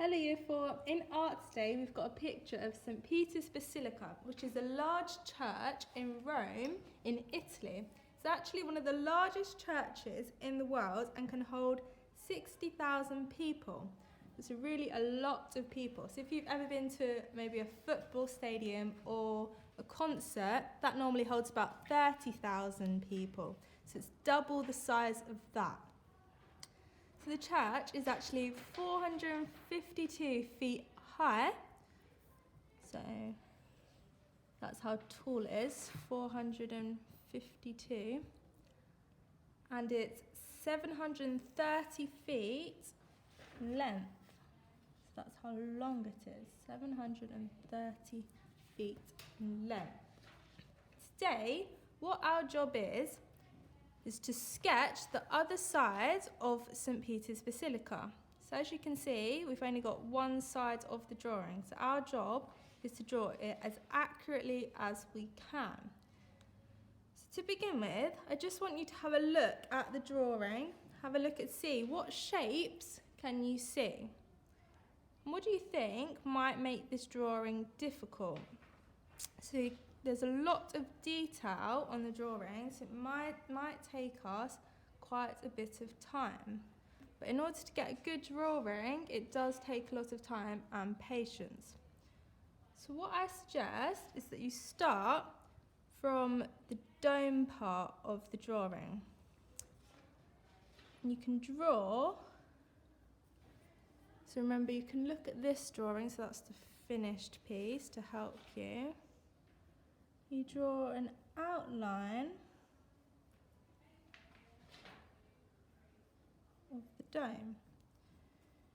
Hello Year 4. In Arts Day we've got a picture of St Peter's Basilica, which is a large church in Rome in Italy. It's actually one of the largest churches in the world and can hold 60,000 people. It's really a lot of people. So if you've ever been to maybe a football stadium or a concert, that normally holds about 30,000 people. So it's double the size of that. So the church is actually 452 feet high. So that's how tall it is, 452. And it's 730 feet length. So that's how long it is, 730 feet in length. Today, what our job is to sketch the other side of St Peter's Basilica. So as you can see, we've only got one side of the drawing. So our job is to draw it as accurately as we can. So to begin with, I just want you to have a look at the drawing. Have a look and see what shapes can you see. And what do you think might make this drawing difficult? So there's a lot of detail on the drawing, so it might take us quite a bit of time. But in order to get a good drawing, it does take a lot of time and patience. So what I suggest is that you start from the dome part of the drawing. And you can draw. So remember, you can look at this drawing, so that's the finished piece to help you. You draw an outline of the dome.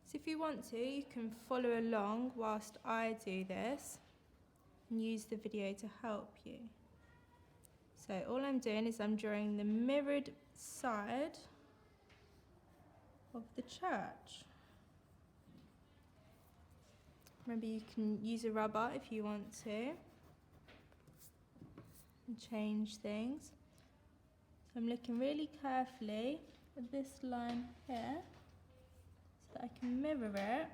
So if you want to, you can follow along whilst I do this and use the video to help you. So all I'm doing is I'm drawing the mirrored side of the church. Remember, you can use a rubber if you want to. And change things. So I'm looking really carefully at this line here so that I can mirror it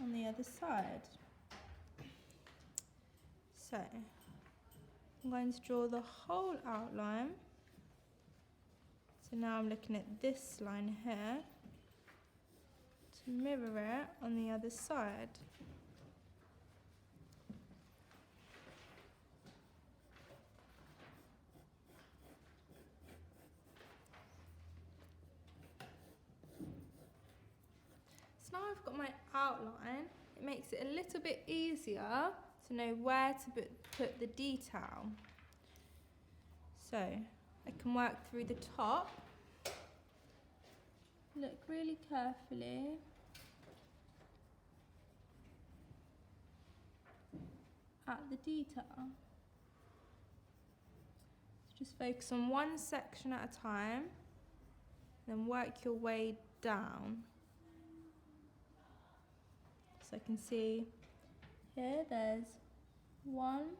on the other side. So I'm going to draw the whole outline. So now I'm looking at this line here to mirror it on the other side. Now I've got my outline, it makes it a little bit easier to know where to put the detail. So I can work through the top, look really carefully. At the detail. So just focus on one section at a time, then work your way down. So I can see here there's 1,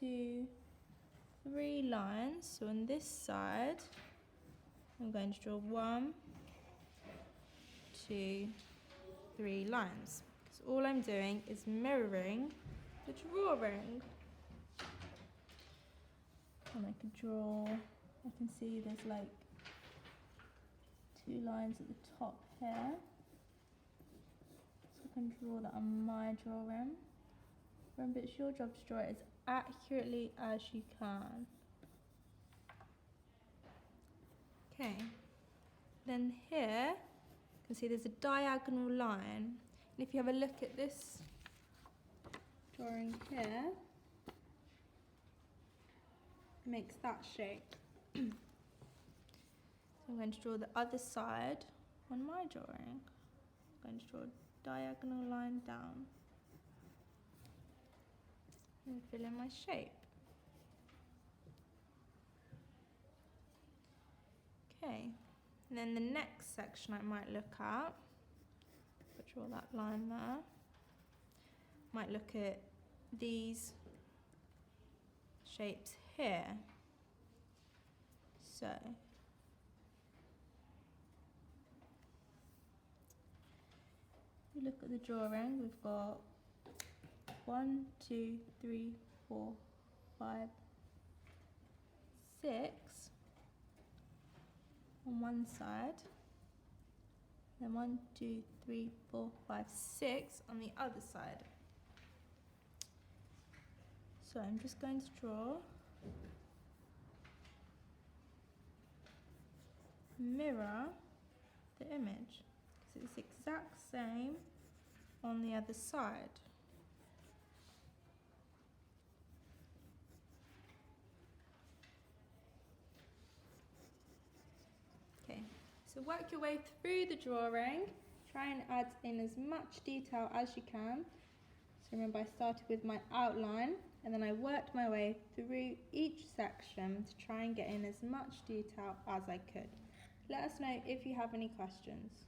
2, 3 lines. So on this side, I'm going to draw 1, 2, 3 lines. So all I'm doing is mirroring the drawing. And I can see there's like 2 lines at the top here. I can draw that on my drawing. Remember, it's your job to draw it as accurately as you can. Okay, then here you can see there's a diagonal line. And if you have a look at this drawing here, it makes that shape. So I'm going to draw the other side on my drawing. I'm going to draw a diagonal line down and fill in my shape. Okay, and then the next section I might look at, draw that line there, might look at these shapes here. So you look at the drawing, we've got 1, 2, 3, 4, 5, 6 on one side, then 1, 2, 3, 4, 5, 6 on the other side. So I'm just going to draw mirror the image because it's the exact same on the other side. Okay, so work your way through the drawing, try and add in as much detail as you can. So remember, I started with my outline and then I worked my way through each section to try and get in as much detail as I could. Let us know if you have any questions.